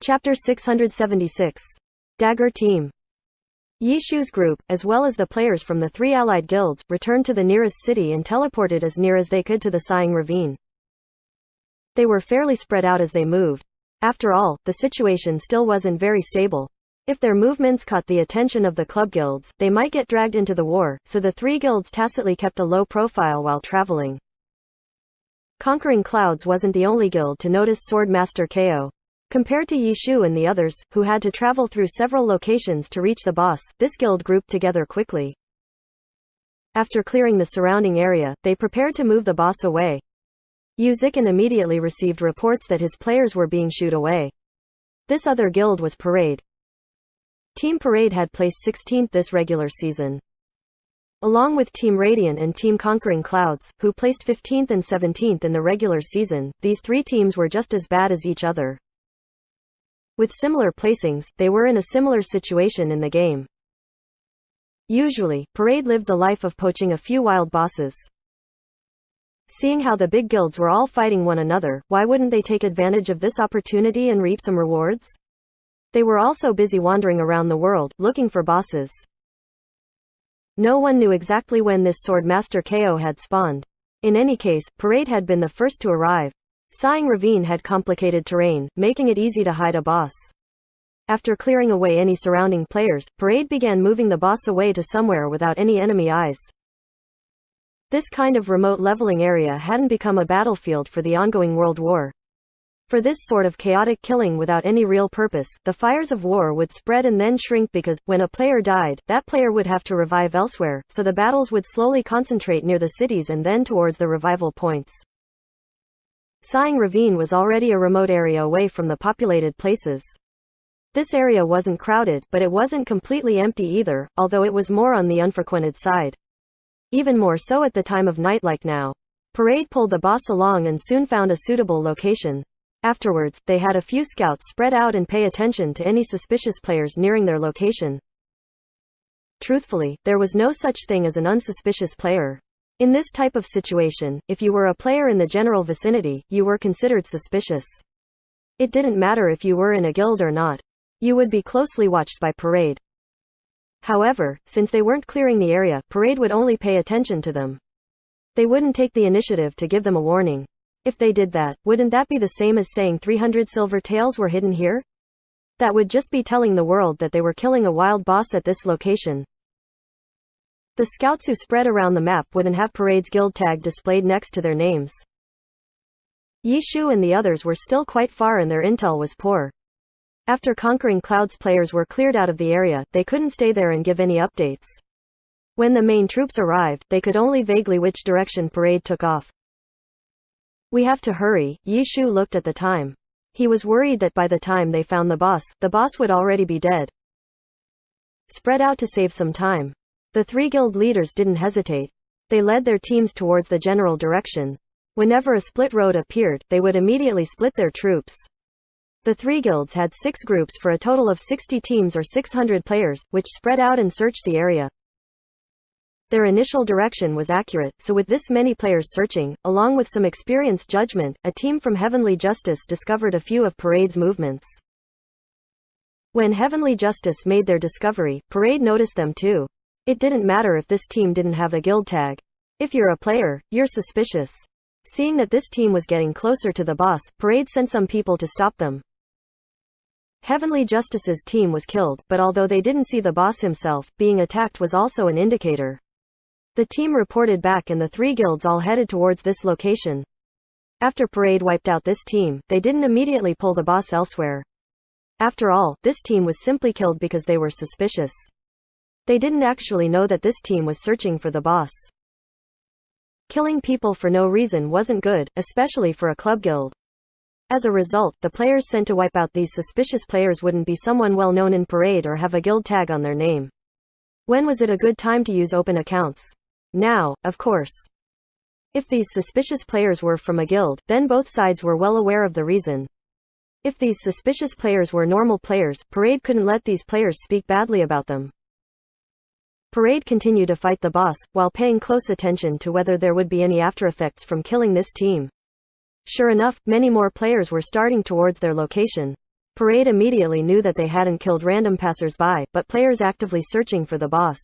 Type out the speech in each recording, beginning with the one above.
Chapter 676. Dagger Team. Yi Shu's group, as well as the players from the three allied guilds, returned to the nearest city and teleported as near as they could to the Sighing Ravine. They were fairly spread out as they moved. After all, the situation still wasn't very stable. If their movements caught the attention of the club guilds, they might get dragged into the war, so the three guilds tacitly kept a low profile while traveling. Conquering Clouds wasn't the only guild to notice Sword Master KO. Compared to Yi Shu and the others, who had to travel through several locations to reach the boss, this guild grouped together quickly. After clearing the surrounding area, they prepared to move the boss away. Yu Zikan immediately received reports that his players were being shooed away. This other guild was Parade. Team Parade had placed 16th this regular season. Along with Team Radiant and Team Conquering Clouds, who placed 15th and 17th in the regular season, these three teams were just as bad as each other. With similar placings, they were in a similar situation in the game. Usually, Parade lived the life of poaching a few wild bosses. Seeing how the big guilds were all fighting one another, why wouldn't they take advantage of this opportunity and reap some rewards? They were also busy wandering around the world, looking for bosses. No one knew exactly when this Sword Master KO had spawned. In any case, Parade had been the first to arrive. Sighing Ravine had complicated terrain, making it easy to hide a boss. After clearing away any surrounding players, Parade began moving the boss away to somewhere without any enemy eyes. This kind of remote leveling area hadn't become a battlefield for the ongoing world war. For this sort of chaotic killing without any real purpose, the fires of war would spread and then shrink because, when a player died, that player would have to revive elsewhere, so the battles would slowly concentrate near the cities and then towards the revival points. Sighing Ravine was already a remote area away from the populated places. This area wasn't crowded, but it wasn't completely empty either, although it was more on the unfrequented side. Even more so at the time of night like now. Parade pulled the boss along and soon found a suitable location. Afterwards, they had a few scouts spread out and pay attention to any suspicious players nearing their location. Truthfully, there was no such thing as an unsuspicious player. In this type of situation, if you were a player in the general vicinity, you were considered suspicious. It didn't matter if you were in a guild or not. You would be closely watched by Parade. However, since they weren't clearing the area, Parade would only pay attention to them. They wouldn't take the initiative to give them a warning. If they did that, wouldn't that be the same as saying 300 silver taels were hidden here? That would just be telling the world that they were killing a wild boss at this location. The scouts who spread around the map wouldn't have Parade's guild tag displayed next to their names. Yi Shu and the others were still quite far and their intel was poor. After Conquering Clouds players were cleared out of the area, they couldn't stay there and give any updates. When the main troops arrived, they could only vaguely which direction Parade took off. We have to hurry. Yi Shu looked at the time. He was worried that by the time they found the boss would already be dead. Spread out to save some time. The three guild leaders didn't hesitate. They led their teams towards the general direction. Whenever a split road appeared, they would immediately split their troops. The three guilds had 6 groups for a total of 60 teams or 600 players, which spread out and searched the area. Their initial direction was accurate, so with this many players searching, along with some experienced judgment, a team from Heavenly Justice discovered a few of Parade's movements. When Heavenly Justice made their discovery, Parade noticed them too. It didn't matter if this team didn't have a guild tag. If you're a player, you're suspicious. Seeing that this team was getting closer to the boss, Parade sent some people to stop them. Heavenly Justice's team was killed, but although they didn't see the boss himself, being attacked was also an indicator. The team reported back and the three guilds all headed towards this location. After Parade wiped out this team, they didn't immediately pull the boss elsewhere. After all, this team was simply killed because they were suspicious. They didn't actually know that this team was searching for the boss. Killing people for no reason wasn't good, especially for a club guild. As a result, the players sent to wipe out these suspicious players wouldn't be someone well known in Parade or have a guild tag on their name. When was it a good time to use open accounts? Now, of course. If these suspicious players were from a guild, then both sides were well aware of the reason. If these suspicious players were normal players, Parade couldn't let these players speak badly about them. Parade continued to fight the boss, while paying close attention to whether there would be any aftereffects from killing this team. Sure enough, many more players were starting towards their location. Parade immediately knew that they hadn't killed random passers-by, but players actively searching for the boss.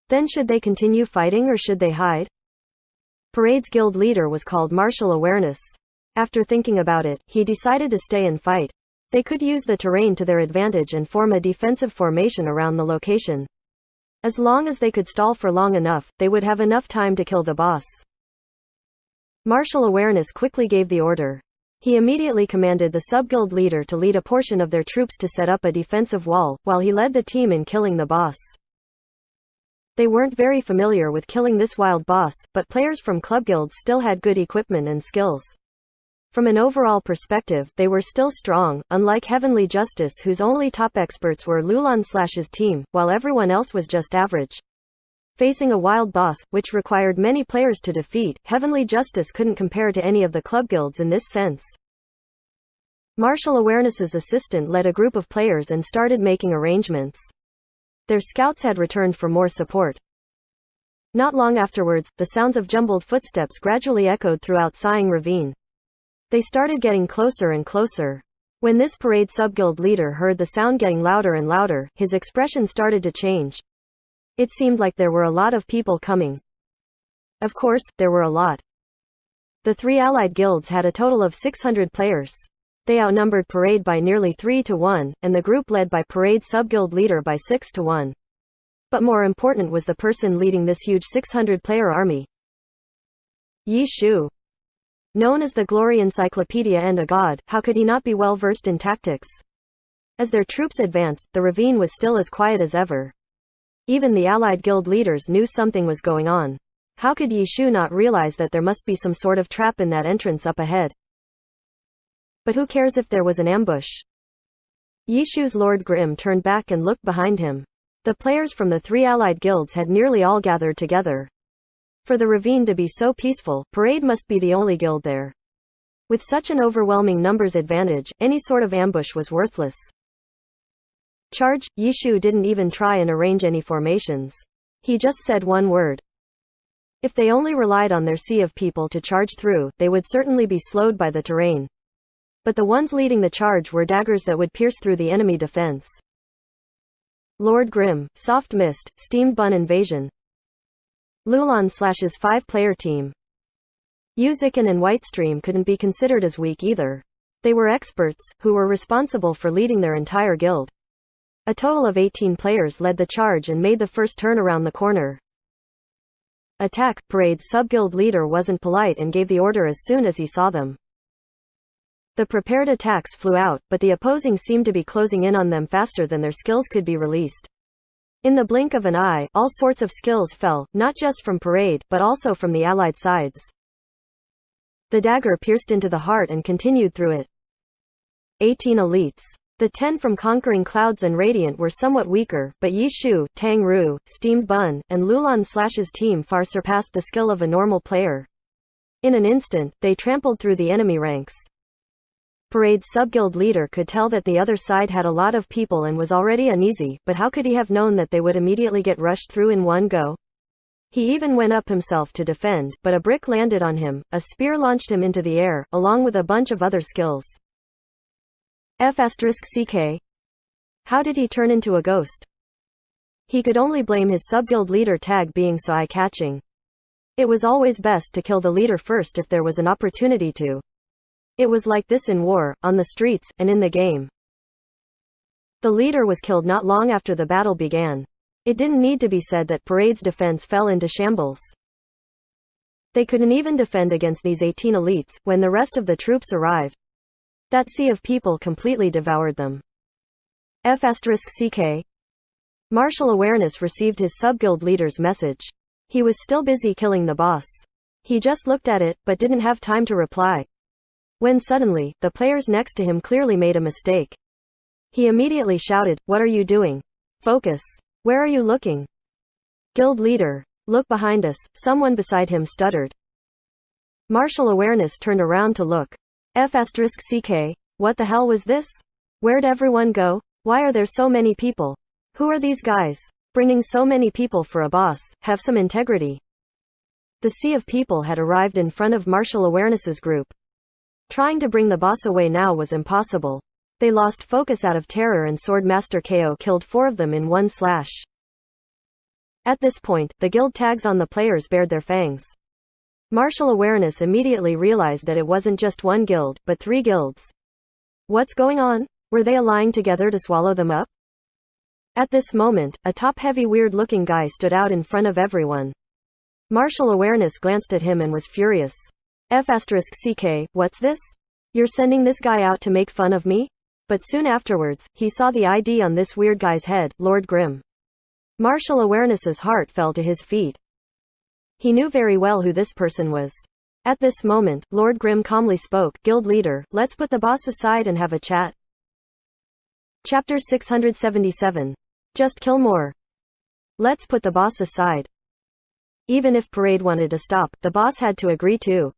Then should they continue fighting or should they hide? Parade's guild leader was called Martial Awareness. After thinking about it, he decided to stay and fight. They could use the terrain to their advantage and form a defensive formation around the location. As long as they could stall for long enough, they would have enough time to kill the boss. Martial Awareness quickly gave the order. He immediately commanded the sub-guild leader to lead a portion of their troops to set up a defensive wall, while he led the team in killing the boss. They weren't very familiar with killing this wild boss, but players from club guilds still had good equipment and skills. From an overall perspective, they were still strong, unlike Heavenly Justice whose only top experts were Lulan/'s team, while everyone else was just average. Facing a wild boss, which required many players to defeat, Heavenly Justice couldn't compare to any of the club guilds in this sense. Martial Awareness's assistant led a group of players and started making arrangements. Their scouts had returned for more support. Not long afterwards, the sounds of jumbled footsteps gradually echoed throughout Sighing Ravine. They started getting closer and closer. When this parade sub-guild leader heard the sound getting louder and louder, his expression started to change. It seemed like there were a lot of people coming. Of course, there were a lot. The three allied guilds had a total of 600 players. They outnumbered Parade by nearly 3-1, and the group led by Parade's sub-guild leader by 6-1. But more important was the person leading this huge 600-player army. Yi Shu. Known as the Glory Encyclopedia and a god, how could he not be well versed in tactics? As their troops advanced, the ravine was still as quiet as ever. Even the allied guild leaders knew something was going on. How could Yi Shu not realize that there must be some sort of trap in that entrance up ahead? But who cares if there was an ambush? Yi Shu's Lord Grim turned back and looked behind him. The players from the three allied guilds had nearly all gathered together. For the ravine to be so peaceful, Parade must be the only guild there. With such an overwhelming numbers advantage, any sort of ambush was worthless. Charge! Yi Shu didn't even try and arrange any formations. He just said one word. If they only relied on their sea of people to charge through, they would certainly be slowed by the terrain. But the ones leading the charge were daggers that would pierce through the enemy defense. Lord Grim, Soft Mist, Steamed Bun Invasion. Lulan/'s 5-player team. Yuzikin and Whitestream couldn't be considered as weak either. They were experts, who were responsible for leading their entire guild. A total of 18 players led the charge and made the first turn around the corner. Attack! Parade's sub-guild leader wasn't polite and gave the order as soon as he saw them. The prepared attacks flew out, but the opposing seemed to be closing in on them faster than their skills could be released. In the blink of an eye, all sorts of skills fell, not just from Parade, but also from the allied sides. The dagger pierced into the heart and continued through it. 18 elites. The 10 from Conquering Clouds and Radiant were somewhat weaker, but Yi Shu, Tang Ru, Steamed Bun, and Lulan/'s team far surpassed the skill of a normal player. In an instant, they trampled through the enemy ranks. Parade's sub-guild leader could tell that the other side had a lot of people and was already uneasy, but how could he have known that they would immediately get rushed through in one go? He even went up himself to defend, but a brick landed on him, a spear launched him into the air, along with a bunch of other skills. F***CK. How did he turn into a ghost? He could only blame his sub-guild leader tag being so eye-catching. It was always best to kill the leader first if there was an opportunity to. It was like this in war, on the streets, and in the game. The leader was killed not long after the battle began. It didn't need to be said that Parade's defense fell into shambles. They couldn't even defend against these 18 elites, when the rest of the troops arrived. That sea of people completely devoured them. F***CK. Martial Awareness received his sub-guild leader's message. He was still busy killing the boss. He just looked at it, but didn't have time to reply. When suddenly, the players next to him clearly made a mistake. He immediately shouted, "What are you doing? Focus. Where are you looking?" Guild leader. Look behind us, someone beside him stuttered. Martial Awareness turned around to look. F***CK. What the hell was this? Where'd everyone go? Why are there so many people? Who are these guys? Bringing so many people for a boss, have some integrity. The sea of people had arrived in front of Martial Awareness's group. Trying to bring the boss away now was impossible. They lost focus out of terror and Swordmaster KO killed 4 of them in one slash. At this point, the guild tags on the players bared their fangs. Martial awareness immediately realized that it wasn't just one guild, but 3 guilds. What's going on? Were they allying together to swallow them up? At this moment, a top-heavy weird-looking guy stood out in front of everyone. Martial awareness glanced at him and was furious. F***CK, what's this? You're sending this guy out to make fun of me? But soon afterwards, he saw the ID on this weird guy's head, Lord Grimm. Martial awareness's heart fell to his feet. He knew very well who this person was. At this moment, Lord Grimm calmly spoke, Guild leader, let's put the boss aside and have a chat. Chapter 677. Just kill more. Let's put the boss aside. Even if Parade wanted to stop, the boss had to agree too.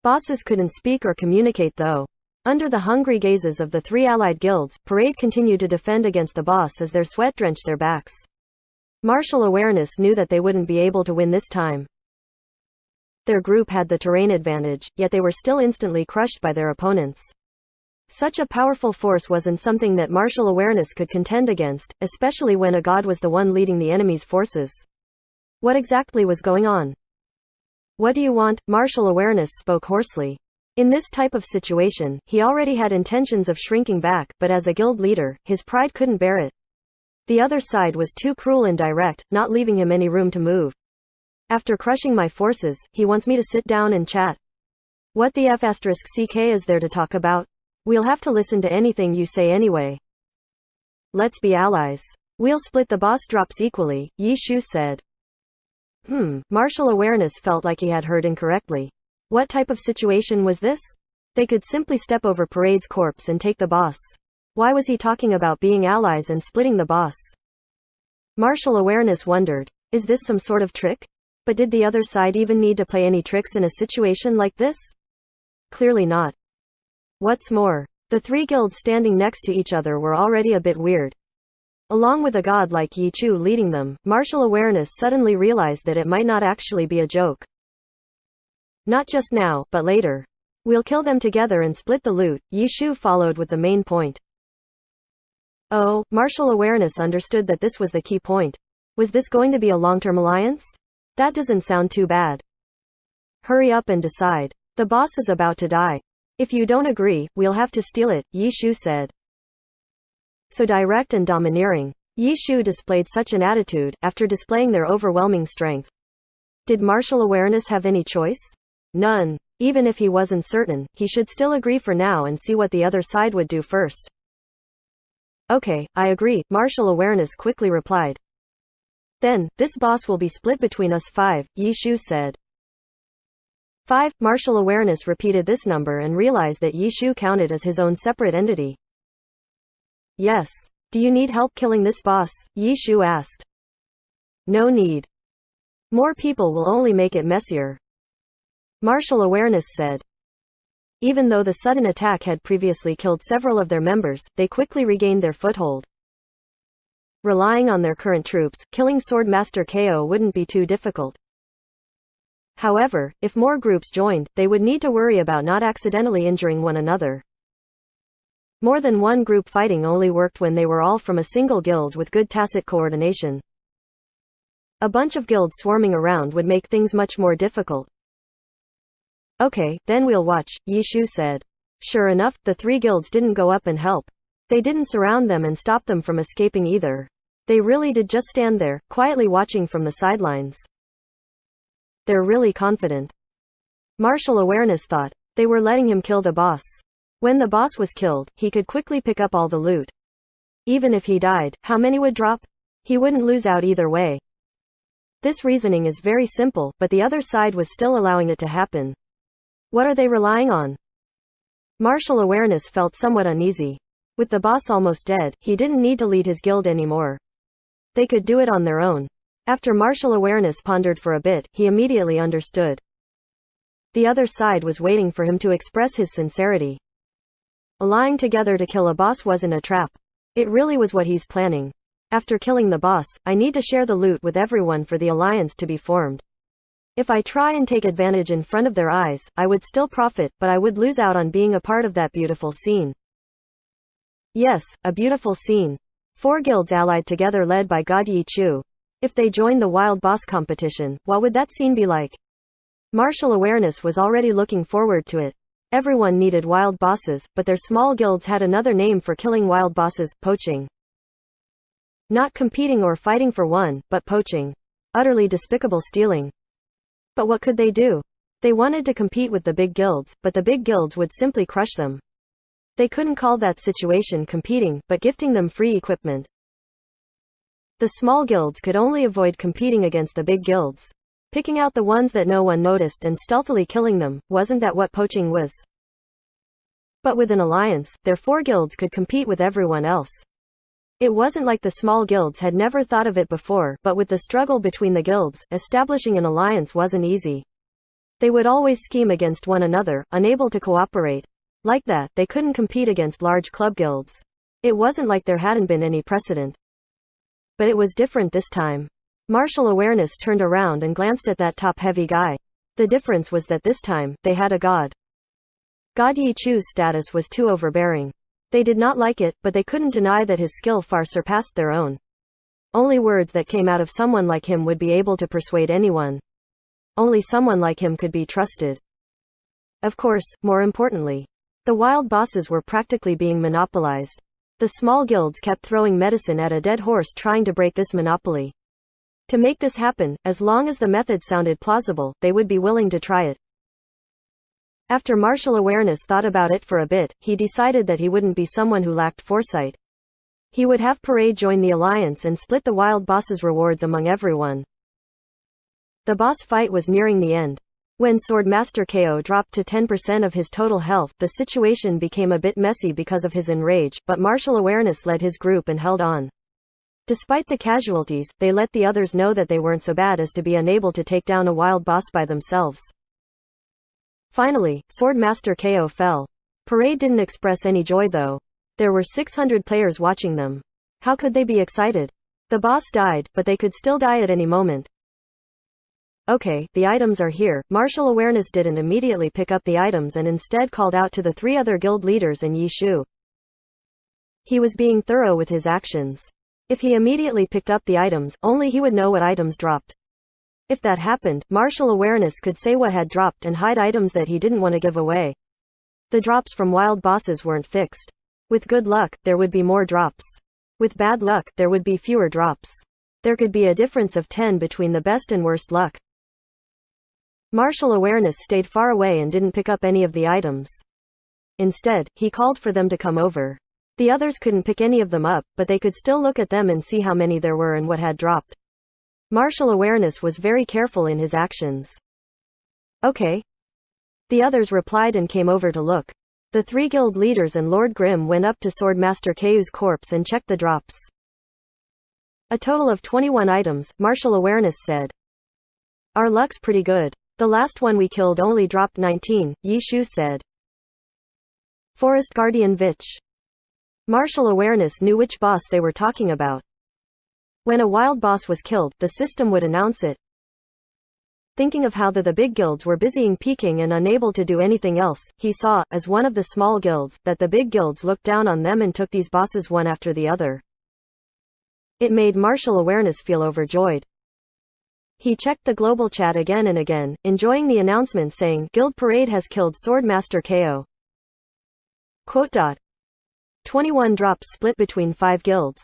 Bosses couldn't speak or communicate though. Under the hungry gazes of the 3 allied guilds, Parade continued to defend against the boss as their sweat drenched their backs. Martial awareness knew that they wouldn't be able to win this time. Their group had the terrain advantage, yet they were still instantly crushed by their opponents. Such a powerful force wasn't something that martial awareness could contend against, especially when a god was the one leading the enemy's forces. What exactly was going on? What do you want? Martial awareness spoke hoarsely. In this type of situation, he already had intentions of shrinking back, but as a guild leader, his pride couldn't bear it. The other side was too cruel and direct, not leaving him any room to move. After crushing my forces, he wants me to sit down and chat. What the F***CK is there to talk about? We'll have to listen to anything you say anyway. Let's be allies. We'll split the boss drops equally, Yi Shu said. Martial awareness felt like he had heard incorrectly. What type of situation was this? They could simply step over Parade's corpse and take the boss. Why was he talking about being allies and splitting the boss? Martial awareness wondered, is this some sort of trick? But did the other side even need to play any tricks in a situation like this? Clearly not. What's more, the 3 guilds standing next to each other were already a bit weird. Along with a god like Yi Chu leading them, martial awareness suddenly realized that it might not actually be a joke. Not just now, but later. We'll kill them together and split the loot, Yi Shu followed with the main point. Oh, martial awareness understood that this was the key point. Was this going to be a long-term alliance? That doesn't sound too bad. Hurry up and decide. The boss is about to die. If you don't agree, we'll have to steal it, Yi Shu said. So direct and domineering. Yi Shu displayed such an attitude, after displaying their overwhelming strength. Did martial awareness have any choice? None. Even if he wasn't certain, he should still agree for now and see what the other side would do first. Okay, I agree, martial awareness quickly replied. Then, this boss will be split between us 5, Yi Shu said. 5, martial awareness repeated this number and realized that Yi Shu counted as his own separate entity. Yes. Do you need help killing this boss? Yi Shu asked. No need. More people will only make it messier. Martial awareness said. Even though the sudden attack had previously killed several of their members, they quickly regained their foothold. Relying on their current troops, killing Swordmaster KO wouldn't be too difficult. However, if more groups joined, they would need to worry about not accidentally injuring one another. More than one group fighting only worked when they were all from a single guild with good tacit coordination. A bunch of guilds swarming around would make things much more difficult. Okay, then we'll watch, Yi Shu said. Sure enough, the 3 guilds didn't go up and help. They didn't surround them and stop them from escaping either. They really did just stand there, quietly watching from the sidelines. They're really confident. Martial awareness thought. They were letting him kill the boss. When the boss was killed, he could quickly pick up all the loot. Even if he died, how many would drop? He wouldn't lose out either way. This reasoning is very simple, but the other side was still allowing it to happen. What are they relying on? Martial awareness felt somewhat uneasy. With the boss almost dead, he didn't need to lead his guild anymore. They could do it on their own. After martial awareness pondered for a bit, he immediately understood. The other side was waiting for him to express his sincerity. Allying together to kill a boss wasn't a trap. It really was what he's planning. After killing the boss, I need to share the loot with everyone for the alliance to be formed. If I try and take advantage in front of their eyes, I would still profit, but I would lose out on being a part of that beautiful scene. Yes, a beautiful scene. 4 guilds allied together led by God Yi Chu. If they joined the wild boss competition, what would that scene be like? Martial awareness was already looking forward to it. Everyone needed wild bosses, but their small guilds had another name for killing wild bosses: poaching. Not competing or fighting for one, but poaching. Utterly despicable stealing. But what could they do? They wanted to compete with the big guilds, but the big guilds would simply crush them. They couldn't call that situation competing, but gifting them free equipment. The small guilds could only avoid competing against the big guilds. Picking out the ones that no one noticed and stealthily killing them, wasn't that what poaching was? But with an alliance, their 4 guilds could compete with everyone else. It wasn't like the small guilds had never thought of it before, but with the struggle between the guilds, establishing an alliance wasn't easy. They would always scheme against one another, unable to cooperate. Like that, they couldn't compete against large club guilds. It wasn't like there hadn't been any precedent. But it was different this time. Martial awareness turned around and glanced at that top-heavy guy. The difference was that this time, they had a god. God Yi Chu's status was too overbearing. They did not like it, but they couldn't deny that his skill far surpassed their own. Only words that came out of someone like him would be able to persuade anyone. Only someone like him could be trusted. Of course, more importantly, the wild bosses were practically being monopolized. The small guilds kept throwing medicine at a dead horse trying to break this monopoly. To make this happen, as long as the method sounded plausible, they would be willing to try it. After martial awareness thought about it for a bit, he decided that he wouldn't be someone who lacked foresight. He would have Parade join the alliance and split the wild boss's rewards among everyone. The boss fight was nearing the end. When Swordmaster KO dropped to 10% of his total health, the situation became a bit messy because of his enrage, but martial awareness led his group and held on. Despite the casualties, they let the others know that they weren't so bad as to be unable to take down a wild boss by themselves. Finally, Swordmaster KO fell. Parade didn't express any joy though. There were 600 players watching them. How could they be excited? The boss died, but they could still die at any moment. Okay, the items are here. Martial awareness didn't immediately pick up the items and instead called out to the 3 other guild leaders and Yi Shu. He was being thorough with his actions. If he immediately picked up the items, only he would know what items dropped. If that happened, martial awareness could say what had dropped and hide items that he didn't want to give away. The drops from wild bosses weren't fixed. With good luck, there would be more drops. With bad luck, there would be fewer drops. There could be a difference of 10 between the best and worst luck. Martial awareness stayed far away and didn't pick up any of the items. Instead, he called for them to come over. The others couldn't pick any of them up, but they could still look at them and see how many there were and what had dropped. Martial awareness was very careful in his actions. Okay. The others replied and came over to look. The 3 guild leaders and Lord Grimm went up to Swordmaster Ku's corpse and checked the drops. A total of 21 items, martial awareness said. Our luck's pretty good. The last one we killed only dropped 19, Yi Shu said. Forest Guardian Vich. Martial awareness knew which boss they were talking about. When a wild boss was killed, the system would announce it. Thinking of how the big guilds were busying peeking and unable to do anything else, he saw, as one of the small guilds, that the big guilds looked down on them and took these bosses one after the other. It made martial awareness feel overjoyed. He checked the global chat again and again, enjoying the announcement saying, Guild Parade has killed Swordmaster KO. Quote. 21 drops split between 5 guilds.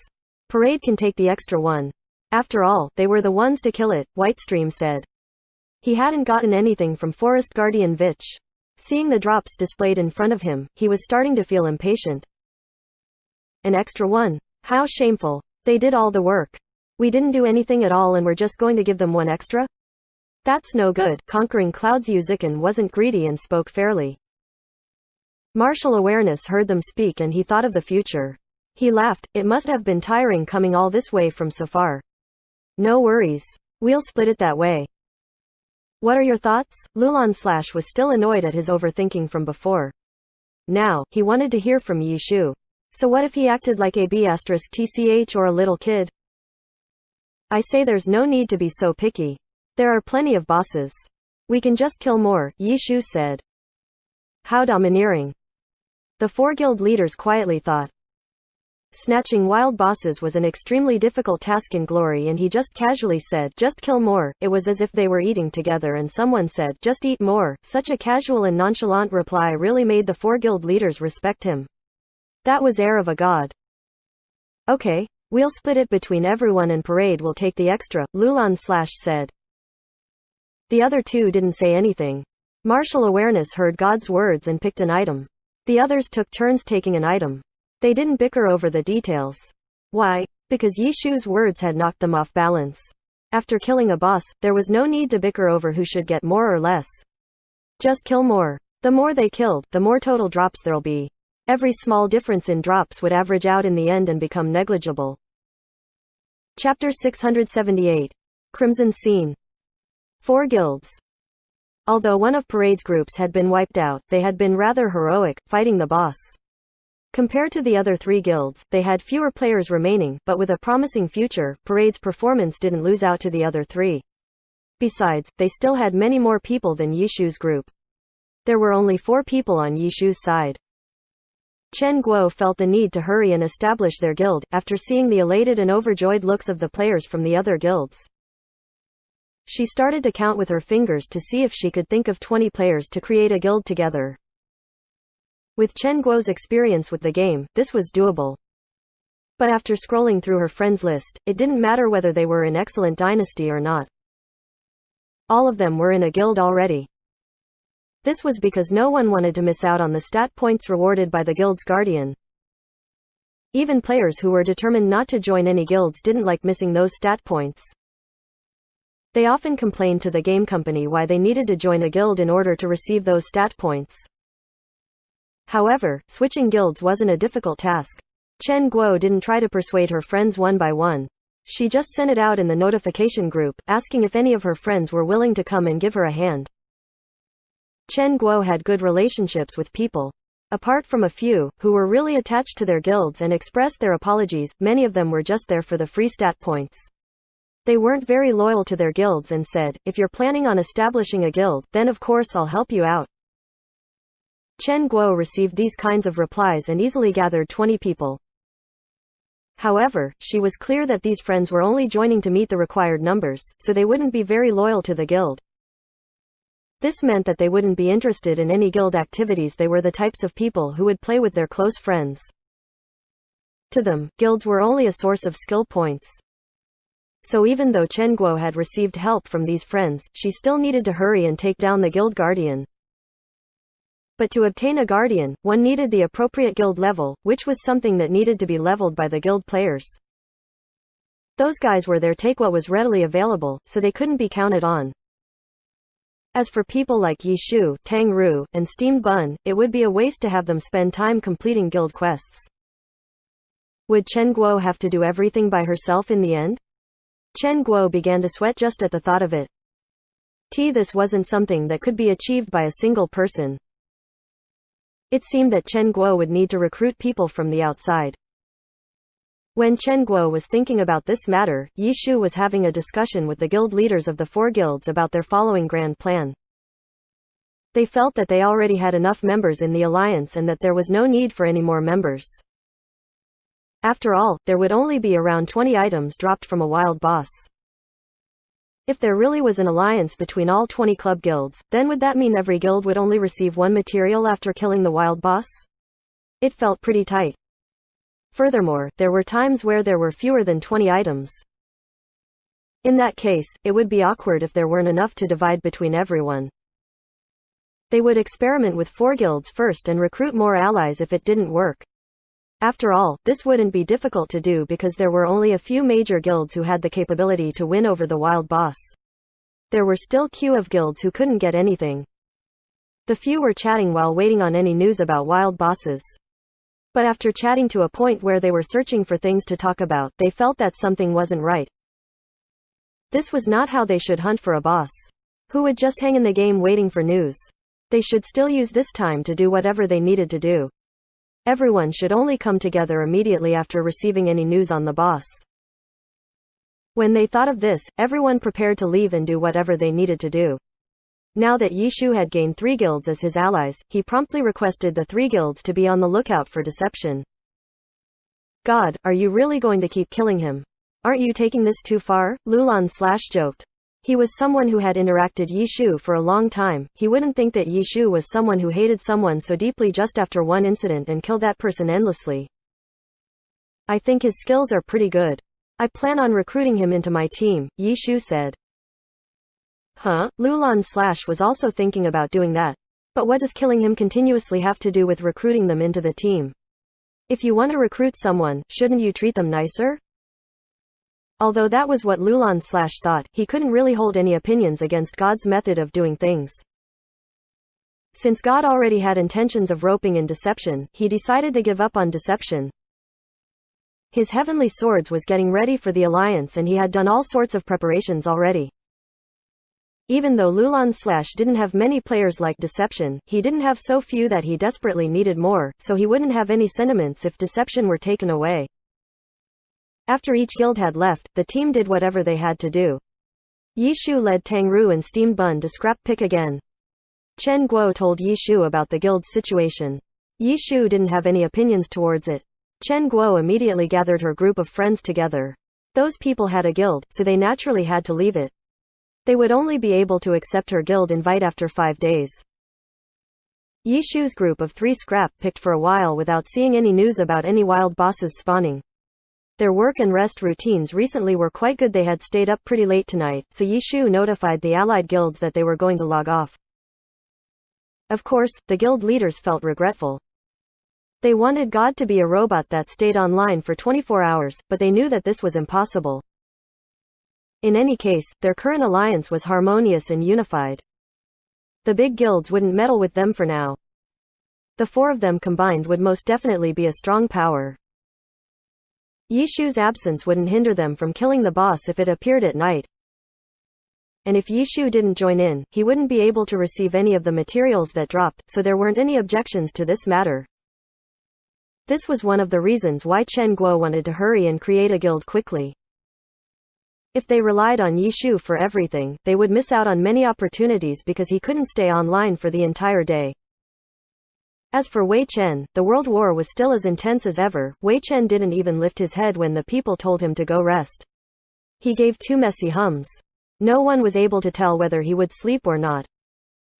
Parade can take the extra one. After all, they were the ones to kill it, Whitestream said. He hadn't gotten anything from Forest Guardian Vich. Seeing the drops displayed in front of him, he was starting to feel impatient. An extra one? How shameful. They did all the work. We didn't do anything at all and we're just going to give them one extra? That's no good. Conquering Cloud's Yuzikan wasn't greedy and spoke fairly. Martial awareness heard them speak and he thought of the future. He laughed. It must have been tiring coming all this way from so far. No worries. We'll split it that way. What are your thoughts? Lulan Slash was still annoyed at his overthinking from before. Now, he wanted to hear from Yi Shu. So what if he acted like a B*TCH or a little kid? I say there's no need to be so picky. There are plenty of bosses. We can just kill more, Yi Shu said. How domineering. The 4 guild leaders quietly thought. Snatching wild bosses was an extremely difficult task in Glory, and he just casually said, just kill more. It was as if they were eating together and someone said, just eat more. Such a casual and nonchalant reply really made the 4 guild leaders respect him. That was air of a god. Okay, we'll split it between everyone and Parade will take the extra, Lulan said. The other 2 didn't say anything. Martial Awareness heard God's words and picked an item. The others took turns taking an item. They didn't bicker over the details. Why? Because Yi Shu's words had knocked them off balance. After killing a boss, there was no need to bicker over who should get more or less. Just kill more. The more they killed, the more total drops there'll be. Every small difference in drops would average out in the end and become negligible. Chapter 678. Crimson Scene. 4 guilds. Although one of Parade's groups had been wiped out, they had been rather heroic, fighting the boss. Compared to the other 3 guilds, they had fewer players remaining, but with a promising future, Parade's performance didn't lose out to the other 3. Besides, they still had many more people than Yi Shu's group. There were only 4 people on Yi Shu's side. Chen Guo felt the need to hurry and establish their guild, after seeing the elated and overjoyed looks of the players from the other guilds. She started to count with her fingers to see if she could think of 20 players to create a guild together. With Chen Guo's experience with the game, this was doable. But after scrolling through her friends list, it didn't matter whether they were in excellent dynasty or not. All of them were in a guild already. This was because no one wanted to miss out on the stat points rewarded by the guild's guardian. Even players who were determined not to join any guilds didn't like missing those stat points. They often complained to the game company why they needed to join a guild in order to receive those stat points. However, switching guilds wasn't a difficult task. Chen Guo didn't try to persuade her friends one by one. She just sent it out in the notification group, asking if any of her friends were willing to come and give her a hand. Chen Guo had good relationships with people. Apart from a few, who were really attached to their guilds and expressed their apologies, many of them were just there for the free stat points. They weren't very loyal to their guilds and said, if you're planning on establishing a guild, then of course I'll help you out. Chen Guo received these kinds of replies and easily gathered 20 people. However, she was clear that these friends were only joining to meet the required numbers, so they wouldn't be very loyal to the guild. This meant that they wouldn't be interested in any guild activities. They were the types of people who would play with their close friends. To them, guilds were only a source of skill points. So even though Chen Guo had received help from these friends, she still needed to hurry and take down the guild guardian. But to obtain a guardian, one needed the appropriate guild level, which was something that needed to be leveled by the guild players. Those guys were there take what was readily available, so they couldn't be counted on. As for people like Yi Shu, Tang Ru, and Steamed Bun, it would be a waste to have them spend time completing guild quests. Would Chen Guo have to do everything by herself in the end? Chen Guo began to sweat just at the thought of it. This wasn't something that could be achieved by a single person. It seemed that Chen Guo would need to recruit people from the outside. When Chen Guo was thinking about this matter, Yi Shu was having a discussion with the guild leaders of the 4 guilds about their following grand plan. They felt that they already had enough members in the alliance and that there was no need for any more members. After all, there would only be around 20 items dropped from a wild boss. If there really was an alliance between all 20 club guilds, then would that mean every guild would only receive 1 material after killing the wild boss? It felt pretty tight. Furthermore, there were times where there were fewer than 20 items. In that case, it would be awkward if there weren't enough to divide between everyone. They would experiment with 4 guilds first and recruit more allies if it didn't work. After all, this wouldn't be difficult to do because there were only a few major guilds who had the capability to win over the wild boss. There were still queue of guilds who couldn't get anything. The few were chatting while waiting on any news about wild bosses. But after chatting to a point where they were searching for things to talk about, they felt that something wasn't right. This was not how they should hunt for a boss. Who would just hang in the game waiting for news? They should still use this time to do whatever they needed to do. Everyone should only come together immediately after receiving any news on the boss. When they thought of this, everyone prepared to leave and do whatever they needed to do. Now that Yishu had gained 3 guilds as his allies, he promptly requested the 3 guilds to be on the lookout for deception. God, are you really going to keep killing him? Aren't you taking this too far? Lulan joked. He was someone who had interacted Yishu for a long time. He wouldn't think that Yishu was someone who hated someone so deeply just after one incident and killed that person endlessly. I think his skills are pretty good. I plan on recruiting him into my team, Yishu said. Huh? Lulan was also thinking about doing that. But what does killing him continuously have to do with recruiting them into the team? If you want to recruit someone, shouldn't you treat them nicer? Although that was what Lulan thought, he couldn't really hold any opinions against God's method of doing things. Since God already had intentions of roping in deception, he decided to give up on deception. His heavenly swords was getting ready for the alliance and he had done all sorts of preparations already. Even though Lulan didn't have many players like deception, he didn't have so few that he desperately needed more, so he wouldn't have any sentiments if deception were taken away. After each guild had left, the team did whatever they had to do. Yishu led Tangru and Steamed Bun to scrap pick again. Chen Guo told Yishu about the guild's situation. Yishu didn't have any opinions towards it. Chen Guo immediately gathered her group of friends together. Those people had a guild, so they naturally had to leave it. They would only be able to accept her guild invite after 5 days. Yishu's group of 3 scrap picked for a while without seeing any news about any wild bosses spawning. Their work and rest routines recently were quite good. They had stayed up pretty late tonight, so Yishu notified the allied guilds that they were going to log off. Of course, the guild leaders felt regretful. They wanted God to be a robot that stayed online for 24 hours, but they knew that this was impossible. In any case, their current alliance was harmonious and unified. The big guilds wouldn't meddle with them for now. The 4 of them combined would most definitely be a strong power. Yishu's absence wouldn't hinder them from killing the boss if it appeared at night. And if Yishu didn't join in, he wouldn't be able to receive any of the materials that dropped, so there weren't any objections to this matter. This was one of the reasons why Chen Guo wanted to hurry and create a guild quickly. If they relied on Yishu for everything, they would miss out on many opportunities because he couldn't stay online for the entire day. As for Wei Chen, the world war was still as intense as ever. Wei Chen didn't even lift his head when the people told him to go rest. He gave 2 messy hums. No one was able to tell whether he would sleep or not.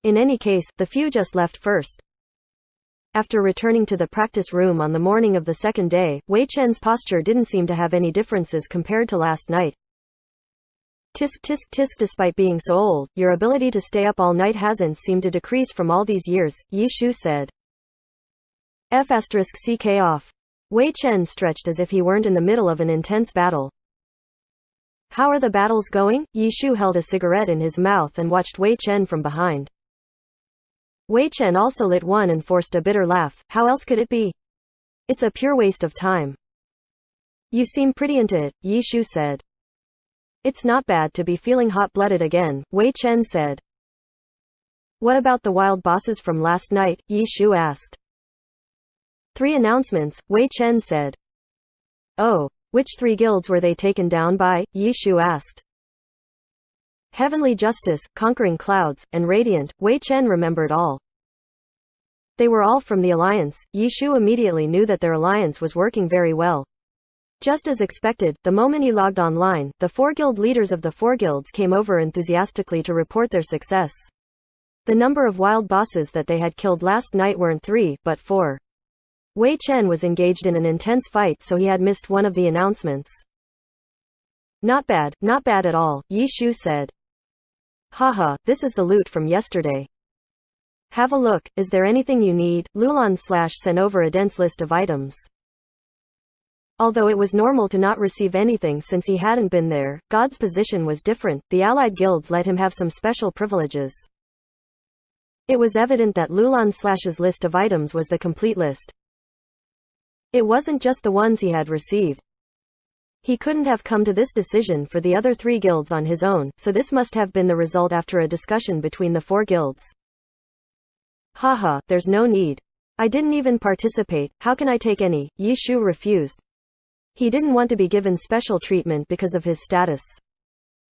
In any case, the few just left first. After returning to the practice room on the morning of the 2nd day, Wei Chen's posture didn't seem to have any differences compared to last night. Tisk tisk tisk. Despite being so old, your ability to stay up all night hasn't seemed to decrease from all these years, Yishu said. F***ck off. Wei Chen stretched as if he weren't in the middle of an intense battle. How are the battles going? Yishu held a cigarette in his mouth and watched Wei Chen from behind. Wei Chen also lit one and forced a bitter laugh. How else could it be? It's a pure waste of time. You seem pretty into it, Yishu said. It's not bad to be feeling hot-blooded again, Wei Chen said. What about the wild bosses from last night? Yishu asked. 3 announcements, Wei Chen said. Oh, which 3 guilds were they taken down by? Yishu asked. Heavenly Justice, Conquering Clouds, and Radiant. Wei Chen remembered all. They were all from the alliance. Yishu immediately knew that their alliance was working very well. Just as expected, the moment he logged online, the 4 guild leaders of the 4 guilds came over enthusiastically to report their success. The number of wild bosses that they had killed last night weren't 3, but 4. Wei Chen was engaged in an intense fight, so he had missed one of the announcements. Not bad at all, Yishu said. Haha, this is the loot from yesterday. Have a look, is there anything you need? Lulan sent over a dense list of items. Although it was normal to not receive anything since he hadn't been there, God's position was different. The allied guilds let him have some special privileges. It was evident that Lulan's list of items was the complete list. It wasn't just the ones he had received. He couldn't have come to this decision for the other 3 guilds on his own, so this must have been the result after a discussion between the 4 guilds. Haha, there's no need. I didn't even participate, how can I take any? Yishu refused. He didn't want to be given special treatment because of his status.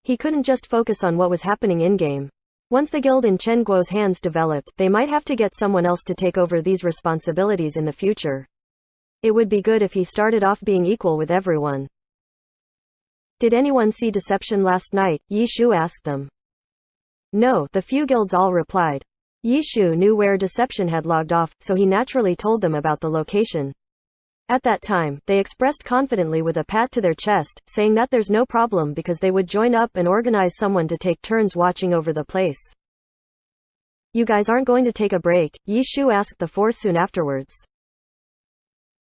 He couldn't just focus on what was happening in-game. Once the guild in Chen Guo's hands developed, they might have to get someone else to take over these responsibilities in the future. It would be good if he started off being equal with everyone. Did anyone see Deception last night? Yi Shu asked them. No, the few guilds all replied. Yi Shu knew where Deception had logged off, so he naturally told them about the location. At that time, they expressed confidently with a pat to their chest, saying that there's no problem because they would join up and organize someone to take turns watching over the place. You guys aren't going to take a break? Yi Shu asked the four soon afterwards.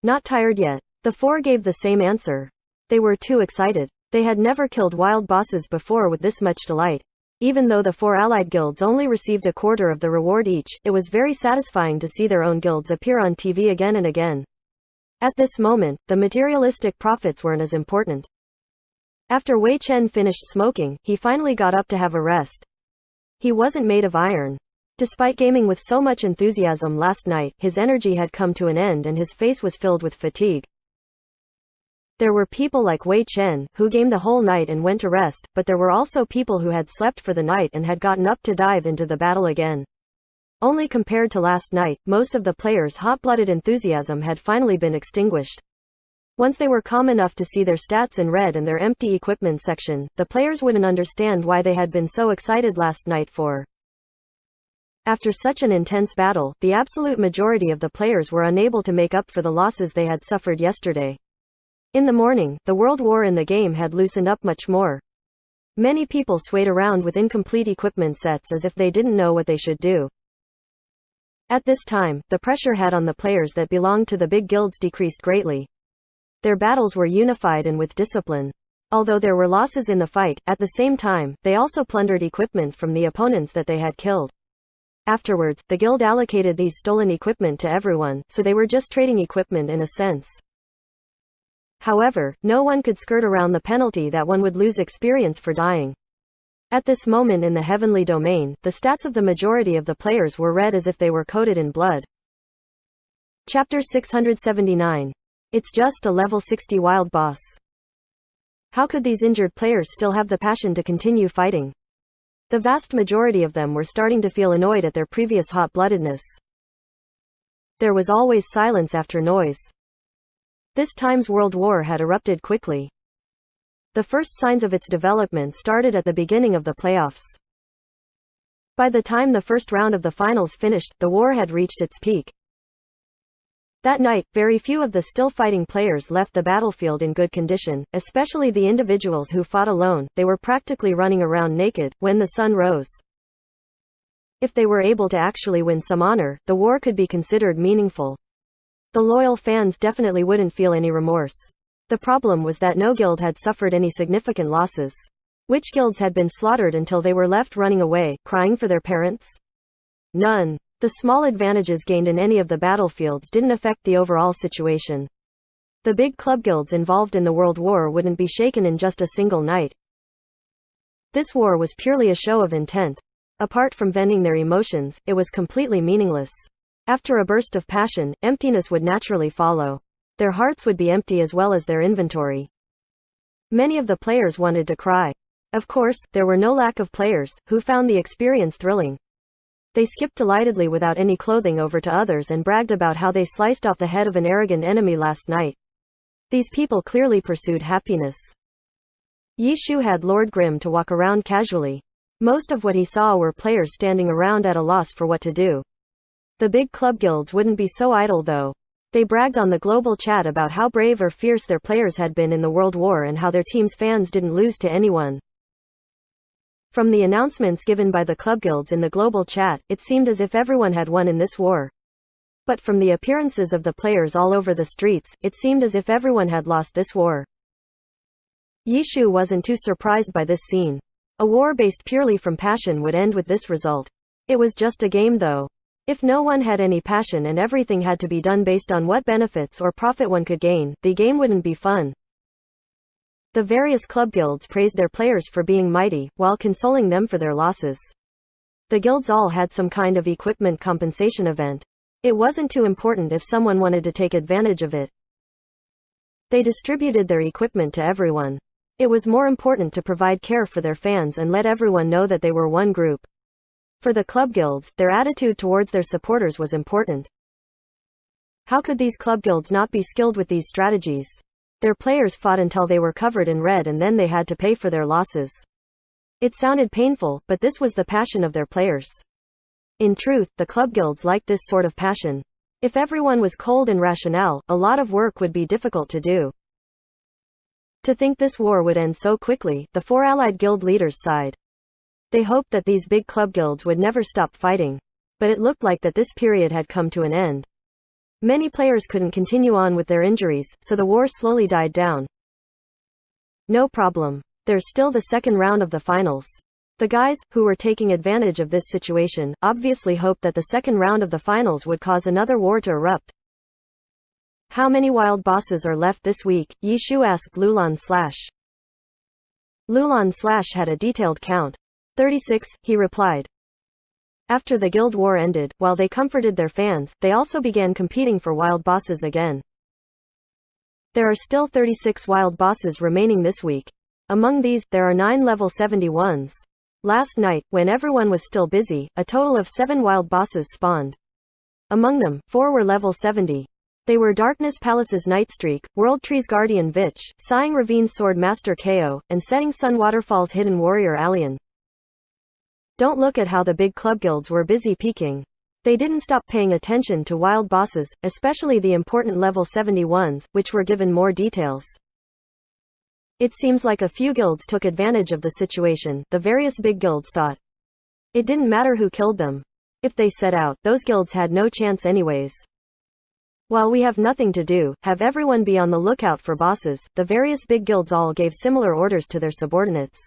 Not tired yet. The four gave the same answer. They were too excited. They had never killed wild bosses before with this much delight. Even though the four allied guilds only received a quarter of the reward each, it was very satisfying to see their own guilds appear on TV again and again. At this moment, the materialistic profits weren't as important. After Wei Chen finished smoking, he finally got up to have a rest. He wasn't made of iron. Despite gaming with so much enthusiasm last night, his energy had come to an end and his face was filled with fatigue. There were people like Wei Chen, who gamed the whole night and went to rest, but there were also people who had slept for the night and had gotten up to dive into the battle again. Only compared to last night, most of the players' hot-blooded enthusiasm had finally been extinguished. Once they were calm enough to see their stats in red and their empty equipment section, the players wouldn't understand why they had been so excited last night for. After such an intense battle, the absolute majority of the players were unable to make up for the losses they had suffered yesterday. In the morning, the world war in the game had loosened up much more. Many people swayed around with incomplete equipment sets as if they didn't know what they should do. At this time, the pressure had on the players that belonged to the big guilds decreased greatly. Their battles were unified and with discipline. Although there were losses in the fight, at the same time, they also plundered equipment from the opponents that they had killed. Afterwards, the guild allocated these stolen equipment to everyone, so they were just trading equipment in a sense. However, no one could skirt around the penalty that one would lose experience for dying. At this moment in the heavenly domain, the stats of the majority of the players were red as if they were coated in blood. Chapter 679. It's just a level 60 wild boss. How could these injured players still have the passion to continue fighting? The vast majority of them were starting to feel annoyed at their previous hot-bloodedness. There was always silence after noise. This time's world war had erupted quickly. The first signs of its development started at the beginning of the playoffs. By the time the first round of the finals finished, the war had reached its peak. That night, very few of the still fighting players left the battlefield in good condition, especially the individuals who fought alone. They were practically running around naked when the sun rose. If they were able to actually win some honor, the war could be considered meaningful. The loyal fans definitely wouldn't feel any remorse. The problem was that no guild had suffered any significant losses. Which guilds had been slaughtered until they were left running away, crying for their parents? None. The small advantages gained in any of the battlefields didn't affect the overall situation. The big club guilds involved in the World War wouldn't be shaken in just a single night. This war was purely a show of intent. Apart from venting their emotions, it was completely meaningless. After a burst of passion, emptiness would naturally follow. Their hearts would be empty as well as their inventory. Many of the players wanted to cry. Of course, there were no lack of players who found the experience thrilling. They skipped delightedly without any clothing over to others and bragged about how they sliced off the head of an arrogant enemy last night. These people clearly pursued happiness. Yi Shu had Lord Grimm to walk around casually. Most of what he saw were players standing around at a loss for what to do. The big club guilds wouldn't be so idle though. They bragged on the global chat about how brave or fierce their players had been in the World War and how their team's fans didn't lose to anyone. From the announcements given by the club guilds in the global chat, it seemed as if everyone had won in this war. But from the appearances of the players all over the streets, it seemed as if everyone had lost this war. Yi Shu wasn't too surprised by this scene. A war based purely from passion would end with this result. It was just a game though. If no one had any passion and everything had to be done based on what benefits or profit one could gain, the game wouldn't be fun. The various club guilds praised their players for being mighty, while consoling them for their losses. The guilds all had some kind of equipment compensation event. It wasn't too important if someone wanted to take advantage of it. They distributed their equipment to everyone. It was more important to provide care for their fans and let everyone know that they were one group. For the club guilds, their attitude towards their supporters was important. How could these club guilds not be skilled with these strategies? Their players fought until they were covered in red and then they had to pay for their losses. It sounded painful, but this was the passion of their players. In truth, the club guilds liked this sort of passion. If everyone was cold and rational, a lot of work would be difficult to do. To think this war would end so quickly, the 4 allied guild leaders sighed. They hoped that these big club guilds would never stop fighting. But it looked like that this period had come to an end. Many players couldn't continue on with their injuries, so the war slowly died down. No problem. There's still the second round of the finals. The guys, who were taking advantage of this situation, obviously hoped that the second round of the finals would cause another war to erupt. How many wild bosses are left this week? Yishu asked Lulan Slash. Lulan Slash had a detailed count. 36, he replied. After the guild war ended, while they comforted their fans, they also began competing for wild bosses again. There are still 36 wild bosses remaining this week. Among these, there are 9 level 71s. Last night, when everyone was still busy, a total of 7 wild bosses spawned. Among them, 4 were level 70. They were Darkness Palace's Nightstreak, World Tree's Guardian Vich, Sighing Ravine's Sword Master KO, and Setting Sun Waterfall's Hidden Warrior Alien. Don't look at how the big club guilds were busy peeking. They didn't stop paying attention to wild bosses, especially the important level 71s, which were given more details. It seems like a few guilds took advantage of the situation, the various big guilds thought. It didn't matter who killed them. If they set out, those guilds had no chance anyways. While we have nothing to do, have everyone be on the lookout for bosses. The various big guilds all gave similar orders to their subordinates.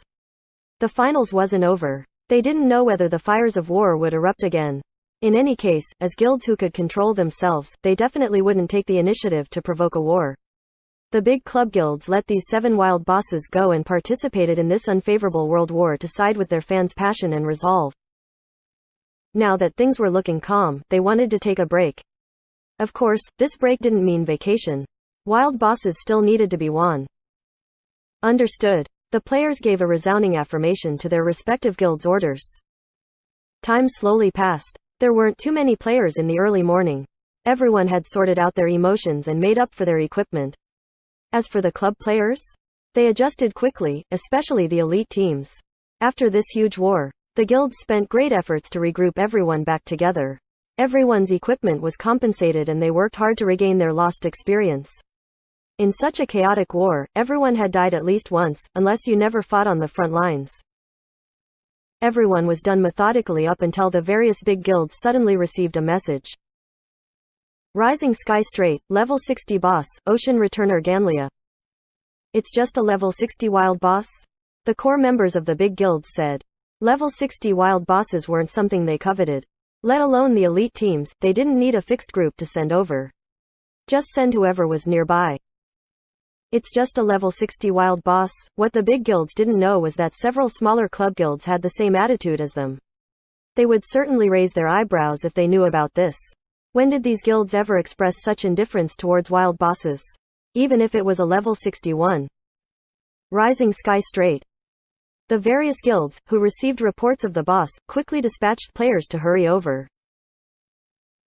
The finals wasn't over. They didn't know whether the fires of war would erupt again. In any case, as guilds who could control themselves, they definitely wouldn't take the initiative to provoke a war. The big club guilds let these 7 wild bosses go and participated in this unfavorable world war to side with their fans' passion and resolve. Now that things were looking calm, they wanted to take a break. Of course, this break didn't mean vacation. Wild bosses still needed to be won. Understood. The players gave a resounding affirmation to their respective guilds' orders. Time slowly passed. There weren't too many players in the early morning. Everyone had sorted out their emotions and made up for their equipment. As for the club players, they adjusted quickly, especially the elite teams. After this huge war, the guilds spent great efforts to regroup everyone back together. Everyone's equipment was compensated and they worked hard to regain their lost experience. In such a chaotic war, everyone had died at least once, unless you never fought on the front lines. Everyone was done methodically up until the various big guilds suddenly received a message. Rising Sky Strait, level 60 boss, Ocean Returner Ganlia. It's just a level 60 wild boss? The core members of the big guilds said. Level 60 wild bosses weren't something they coveted. Let alone the elite teams, they didn't need a fixed group to send over. Just send whoever was nearby. It's just a level 60 wild boss. What the big guilds didn't know was that several smaller club guilds had the same attitude as them. They would certainly raise their eyebrows if they knew about this. When did these guilds ever express such indifference towards wild bosses? Even if it was a level 61. Rising Sky Strait. The various guilds, who received reports of the boss, quickly dispatched players to hurry over.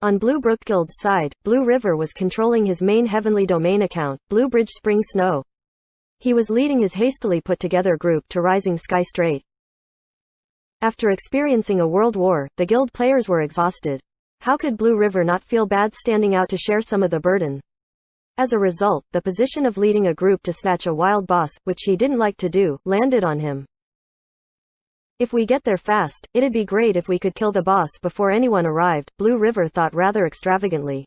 On Blue Brook Guild's side, Blue River was controlling his main Heavenly Domain account, Blue Bridge Spring Snow. He was leading his hastily put-together group to Rising Sky Strait. After experiencing a world war, the guild players were exhausted. How could Blue River not feel bad standing out to share some of the burden? As a result, the position of leading a group to snatch a wild boss, which he didn't like to do, landed on him. If we get there fast, it'd be great if we could kill the boss before anyone arrived, Blue River thought rather extravagantly.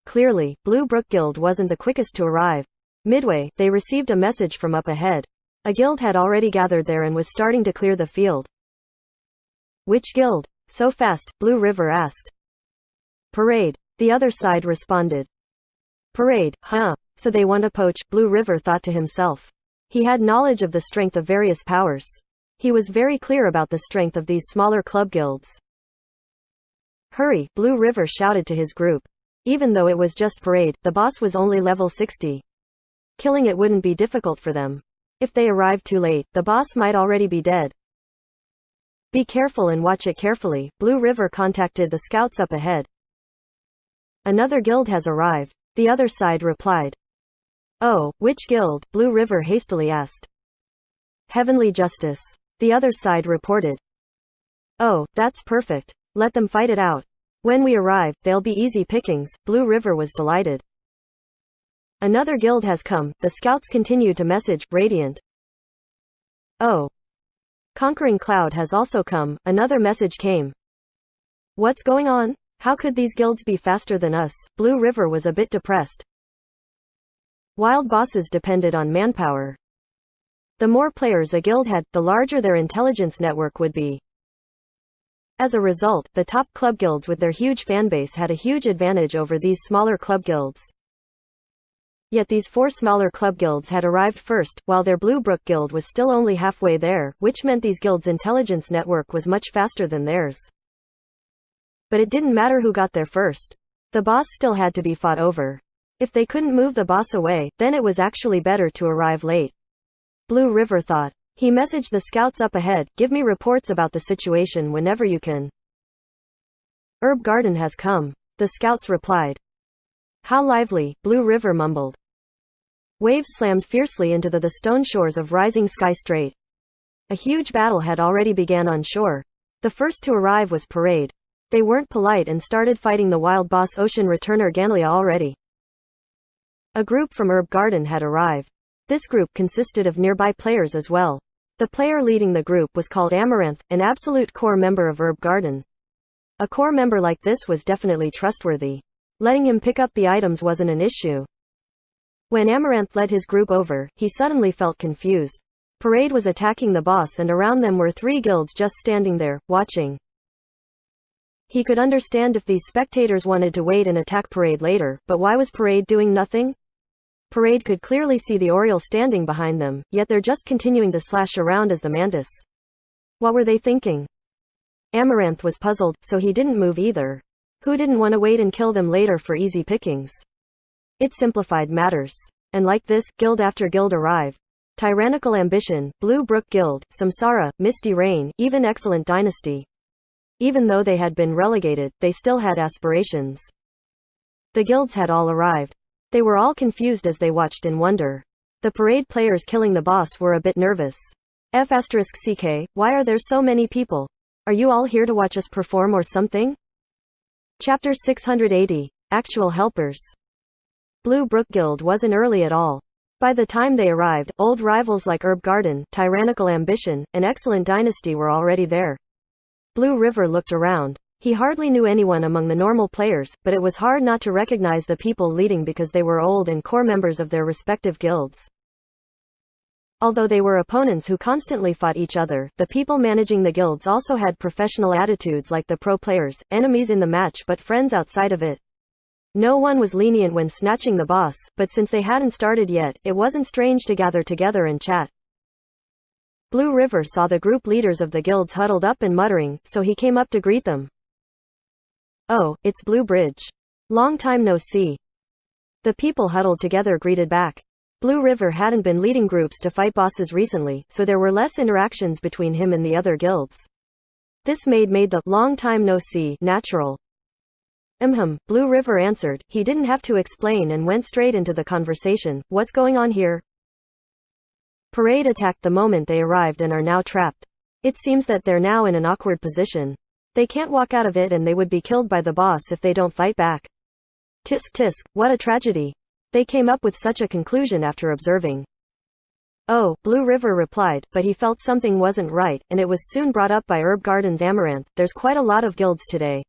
Clearly, Blue Brook Guild wasn't the quickest to arrive. Midway, they received a message from up ahead. A guild had already gathered there and was starting to clear the field. Which guild? So fast, Blue River asked. Parade. The other side responded. Parade, huh? So they want to poach, Blue River thought to himself. He had knowledge of the strength of various powers. He was very clear about the strength of these smaller club guilds. Hurry, Blue River shouted to his group. Even though it was just Parade, the boss was only level 60. Killing it wouldn't be difficult for them. If they arrived too late, the boss might already be dead. Be careful and watch it carefully. Blue River contacted the scouts up ahead. Another guild has arrived, the other side replied. Oh, which guild? Blue River hastily asked. Heavenly Justice, the other side reported. Oh, that's perfect. Let them fight it out. When we arrive, they'll be easy pickings. Blue River was delighted. Another guild has come, the scouts continued to message, Radiant. Oh. Conquering Cloud has also come, another message came. What's going on? How could these guilds be faster than us? Blue River was a bit depressed. Wild bosses depended on manpower. The more players a guild had, the larger their intelligence network would be. As a result, the top club guilds with their huge fanbase had a huge advantage over these smaller club guilds. Yet these 4 smaller club guilds had arrived first, while their Blue Brook guild was still only halfway there, which meant these guilds' intelligence network was much faster than theirs. But it didn't matter who got there first. The boss still had to be fought over. If they couldn't move the boss away, then it was actually better to arrive late. Blue River thought. He messaged the scouts up ahead, give me reports about the situation whenever you can. Herb Garden has come, the scouts replied. How lively, Blue River mumbled. Waves slammed fiercely into the stone shores of Rising Sky Strait. A huge battle had already begun on shore. The first to arrive was Parade. They weren't polite and started fighting the wild boss Ocean Returner Ganlia already. A group from Herb Garden had arrived. This group consisted of nearby players as well. The player leading the group was called Amaranth, an absolute core member of Herb Garden. A core member like this was definitely trustworthy. Letting him pick up the items wasn't an issue. When Amaranth led his group over, he suddenly felt confused. Parade was attacking the boss and around them were 3 guilds just standing there, watching. He could understand if these spectators wanted to wait and attack Parade later, but why was Parade doing nothing? Parade could clearly see the Oriole standing behind them, yet they're just continuing to slash around as the Mantis. What were they thinking? Amaranth was puzzled, so he didn't move either. Who didn't want to wait and kill them later for easy pickings? It simplified matters. And like this, guild after guild arrived. Tyrannical Ambition, Blue Brook Guild, Samsara, Misty Rain, even Excellent Dynasty. Even though they had been relegated, they still had aspirations. The guilds had all arrived. They were all confused as they watched in wonder. The Parade players killing the boss were a bit nervous. F***CK, why are there so many people? Are you all here to watch us perform or something? Chapter 680. Actual Helpers. Blue Brook Guild wasn't early at all. By the time they arrived, old rivals like Herb Garden, Tyrannical Ambition, and Excellent Dynasty were already there. Blue River looked around. He hardly knew anyone among the normal players, but it was hard not to recognize the people leading because they were old and core members of their respective guilds. Although they were opponents who constantly fought each other, the people managing the guilds also had professional attitudes like the pro players, enemies in the match but friends outside of it. No one was lenient when snatching the boss, but since they hadn't started yet, it wasn't strange to gather together and chat. Blue River saw the group leaders of the guilds huddled up and muttering, so he came up to greet them. Oh, it's Blue Bridge. Long time no see. The people huddled together greeted back. Blue River hadn't been leading groups to fight bosses recently, so there were less interactions between him and the other guilds. This made the long time no see natural. Blue River answered. He didn't have to explain and went straight into the conversation. What's going on here? Parade attacked the moment they arrived and are now trapped. It seems that they're now in an awkward position. They can't walk out of it and they would be killed by the boss if they don't fight back. Tisk tisk, what a tragedy. They came up with such a conclusion after observing. Oh, Blue River replied, but he felt something wasn't right, and it was soon brought up by Herb Garden's Amaranth. There's quite a lot of guilds today.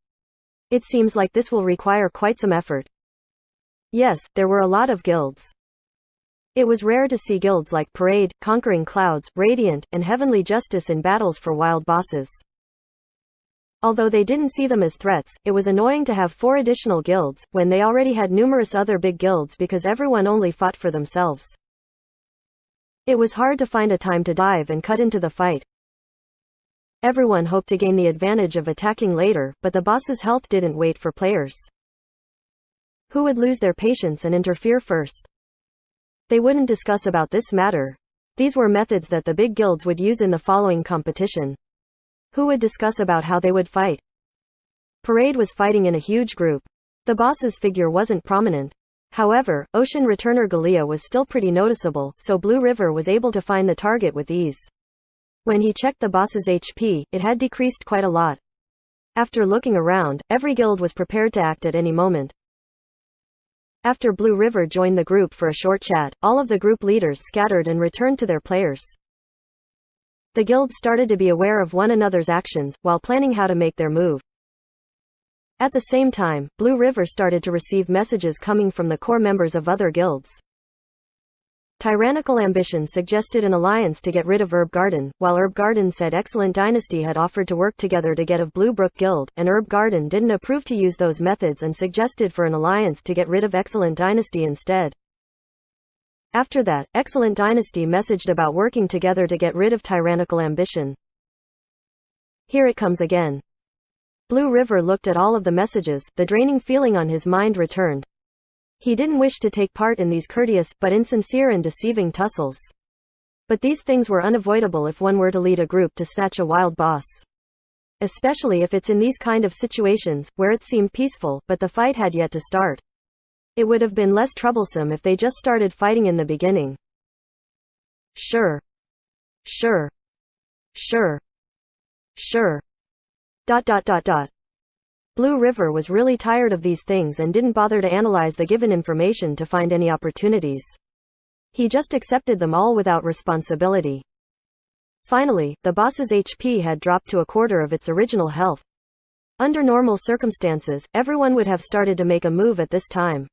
It seems like this will require quite some effort. Yes, there were a lot of guilds. It was rare to see guilds like Parade, Conquering Clouds, Radiant, and Heavenly Justice in battles for wild bosses. Although they didn't see them as threats, it was annoying to have 4 additional guilds, when they already had numerous other big guilds because everyone only fought for themselves. It was hard to find a time to dive and cut into the fight. Everyone hoped to gain the advantage of attacking later, but the boss's health didn't wait for players. Who would lose their patience and interfere first? They wouldn't discuss about this matter. These were methods that the big guilds would use in the following competition. Who would discuss about how they would fight? Parade was fighting in a huge group. The boss's figure wasn't prominent. However, Ocean Returner Galea was still pretty noticeable, so Blue River was able to find the target with ease. When he checked the boss's HP, it had decreased quite a lot. After looking around, every guild was prepared to act at any moment. After Blue River joined the group for a short chat, all of the group leaders scattered and returned to their players. The guilds started to be aware of one another's actions, while planning how to make their move. At the same time, Blue River started to receive messages coming from the core members of other guilds. Tyrannical Ambition suggested an alliance to get rid of Herb Garden, while Herb Garden said Excellent Dynasty had offered to work together to get of Blue Brook Guild, and Herb Garden didn't approve to use those methods and suggested for an alliance to get rid of Excellent Dynasty instead. After that, Excellent Dynasty messaged about working together to get rid of Tyrannical Ambition. Here it comes again. Blue River looked at all of the messages, the draining feeling on his mind returned. He didn't wish to take part in these courteous, but insincere and deceiving tussles. But these things were unavoidable if one were to lead a group to snatch a wild boss. Especially if it's in these kind of situations, where it seemed peaceful, but the fight had yet to start. It would have been less troublesome if they just started fighting in the beginning. Sure. Blue River was really tired of these things and didn't bother to analyze the given information to find any opportunities. He just accepted them all without responsibility. Finally, the boss's HP had dropped to a quarter of its original health. Under normal circumstances, everyone would have started to make a move at this time.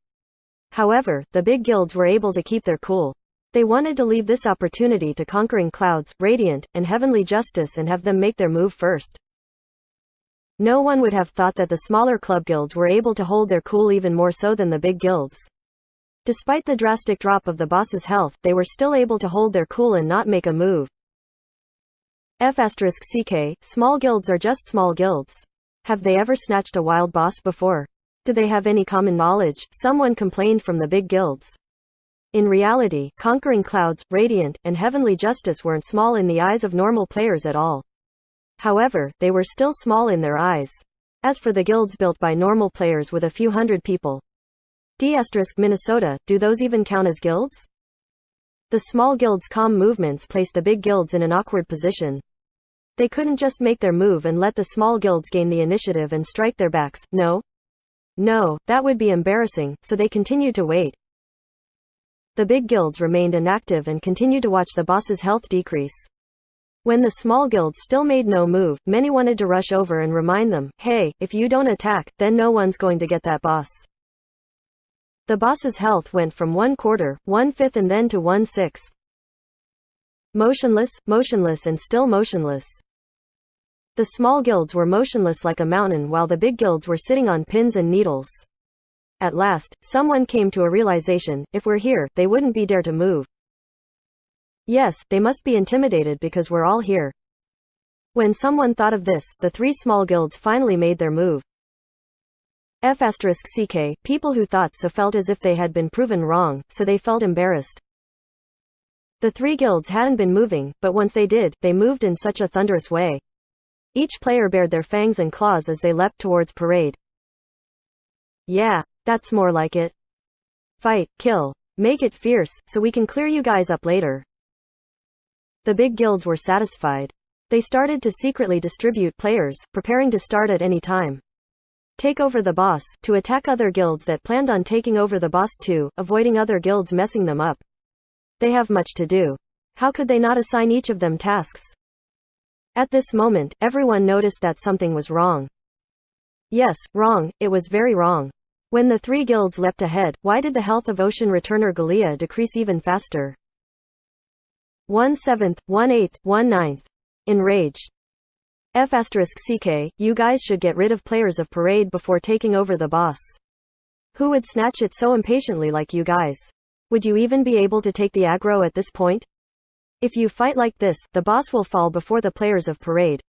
However, the big guilds were able to keep their cool. They wanted to leave this opportunity to Conquering Clouds, Radiant, and Heavenly Justice and have them make their move first. No one would have thought that the smaller club guilds were able to hold their cool even more so than the big guilds. Despite the drastic drop of the boss's health, they were still able to hold their cool and not make a move. F***CK, small guilds are just small guilds. Have they ever snatched a wild boss before? Do they have any common knowledge? Someone complained from the big guilds. In reality, Conquering Clouds, Radiant, and Heavenly Justice weren't small in the eyes of normal players at all. However, they were still small in their eyes. As for the guilds built by normal players with a few hundred people. Minnesota, do those even count as guilds? The small guilds' calm movements placed the big guilds in an awkward position. They couldn't just make their move and let the small guilds gain the initiative and strike their backs, no, that would be embarrassing, so they continued to wait. The big guilds remained inactive and continued to watch the boss's health decrease. When the small guilds still made no move, many wanted to rush over and remind them, hey, if you don't attack, then no one's going to get that boss. The boss's health went from 1/4, 1/5 and then to 1/6. Motionless and still motionless. The small guilds were motionless like a mountain while the big guilds were sitting on pins and needles. At last, someone came to a realization, if we're here, they wouldn't be dare to move. Yes, they must be intimidated because we're all here. When someone thought of this, the three small guilds finally made their move. F***CK, people who thought so felt as if they had been proven wrong, so they felt embarrassed. The three guilds hadn't been moving, but once they did, they moved in such a thunderous way. Each player bared their fangs and claws as they leapt towards Parade. Yeah, that's more like it. Fight, kill, make it fierce, so we can clear you guys up later. The big guilds were satisfied. They started to secretly distribute players, preparing to start at any time. Take over the boss, to attack other guilds that planned on taking over the boss too, avoiding other guilds messing them up. They have much to do. How could they not assign each of them tasks? At this moment, everyone noticed that something was wrong. Yes, wrong, it was very wrong. When the three guilds leapt ahead, why did the health of Ocean Returner Galea decrease even faster? 1/7, 1/8, 1/9. Enraged. F***CK, you guys should get rid of players of Parade before taking over the boss. Who would snatch it so impatiently like you guys? Would you even be able to take the aggro at this point? If you fight like this, the boss will fall before the players of Parade.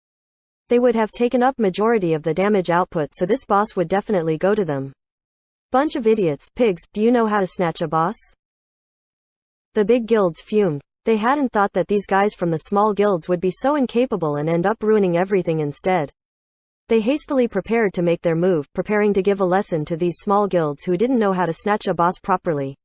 They would have taken up majority of the damage output, so this boss would definitely go to them. Bunch of idiots, pigs, do you know how to snatch a boss? The big guilds fumed. They hadn't thought that these guys from the small guilds would be so incapable and end up ruining everything instead. They hastily prepared to make their move, preparing to give a lesson to these small guilds who didn't know how to snatch a boss properly.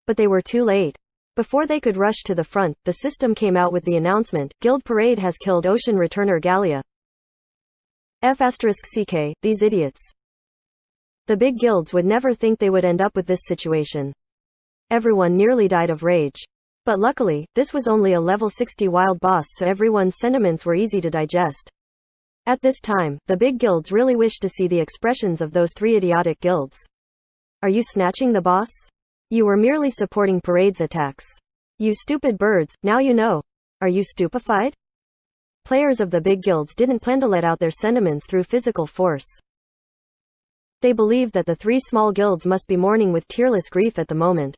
But they were too late. Before they could rush to the front, the system came out with the announcement, Guild Parade has killed Ocean Returner Gallia. F***ck, these idiots. The big guilds would never think they would end up with this situation. Everyone nearly died of rage. But luckily, this was only a level 60 wild boss, so everyone's sentiments were easy to digest. At this time, the big guilds really wished to see the expressions of those three idiotic guilds. Are you snatching the boss? You were merely supporting Parade's attacks. You stupid birds, now you know. Are you stupefied? Players of the big guilds didn't plan to let out their sentiments through physical force. They believed that the three small guilds must be mourning with tearless grief at the moment.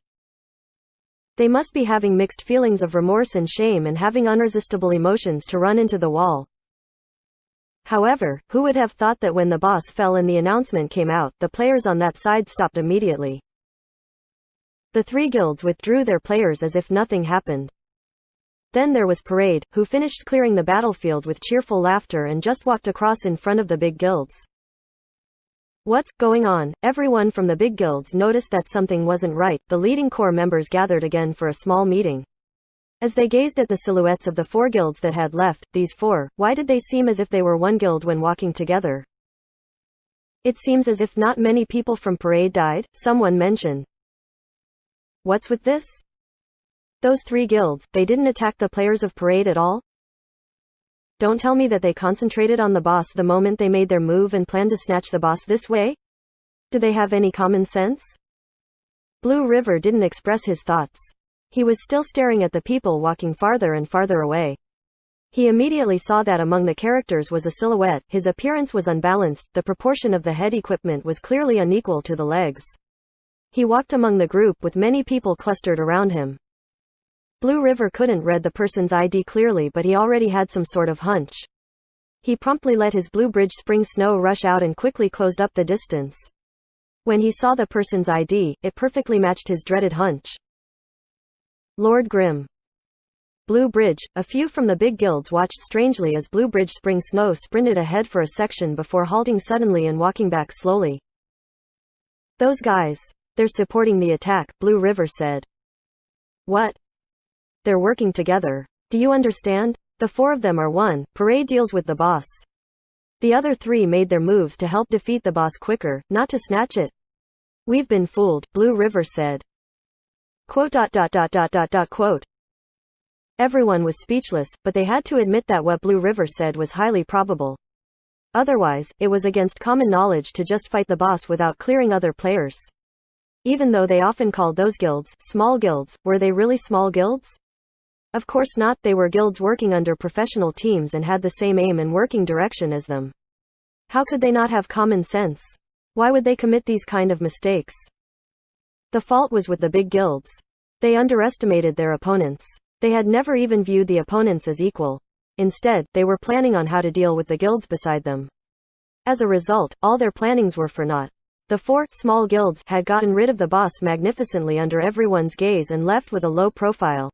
They must be having mixed feelings of remorse and shame and having unresistible emotions to run into the wall. However, who would have thought that when the boss fell and the announcement came out, the players on that side stopped immediately. The three guilds withdrew their players as if nothing happened. Then there was Parade, who finished clearing the battlefield with cheerful laughter and just walked across in front of the big guilds. What's going on? Everyone from the big guilds noticed that something wasn't right. The leading core members gathered again for a small meeting. As they gazed at the silhouettes of the four guilds that had left, these four, why did they seem as if they were one guild when walking together? It seems as if not many people from Parade died, someone mentioned. What's with this? Those three guilds, they didn't attack the players of Parade at all? Don't tell me that they concentrated on the boss the moment they made their move and planned to snatch the boss this way? Do they have any common sense? Blue River didn't express his thoughts. He was still staring at the people walking farther and farther away. He immediately saw that among the characters was a silhouette, his appearance was unbalanced, the proportion of the head equipment was clearly unequal to the legs. He walked among the group with many people clustered around him. Blue River couldn't read the person's ID clearly, but he already had some sort of hunch. He promptly let his Blue Bridge Spring Snow rush out and quickly closed up the distance. When he saw the person's ID, it perfectly matched his dreaded hunch. Lord Grim. Blue Bridge. A few from the big guilds watched strangely as Blue Bridge Spring Snow sprinted ahead for a section before halting suddenly and walking back slowly. Those guys. They're supporting the attack, Blue River said. What? They're working together. Do you understand? The four of them are one. Parade deals with the boss. The other three made their moves to help defeat the boss quicker, not to snatch it. We've been fooled, Blue River said. Quote. Everyone was speechless, but they had to admit that what Blue River said was highly probable. Otherwise, it was against common knowledge to just fight the boss without clearing other players. Even though they often called those guilds small guilds, were they really small guilds? Of course not, they were guilds working under professional teams and had the same aim and working direction as them. How could they not have common sense? Why would they commit these kind of mistakes? The fault was with the big guilds. They underestimated their opponents. They had never even viewed the opponents as equal. Instead, they were planning on how to deal with the guilds beside them. As a result, all their plannings were for naught. The four small guilds had gotten rid of the boss magnificently under everyone's gaze and left with a low profile.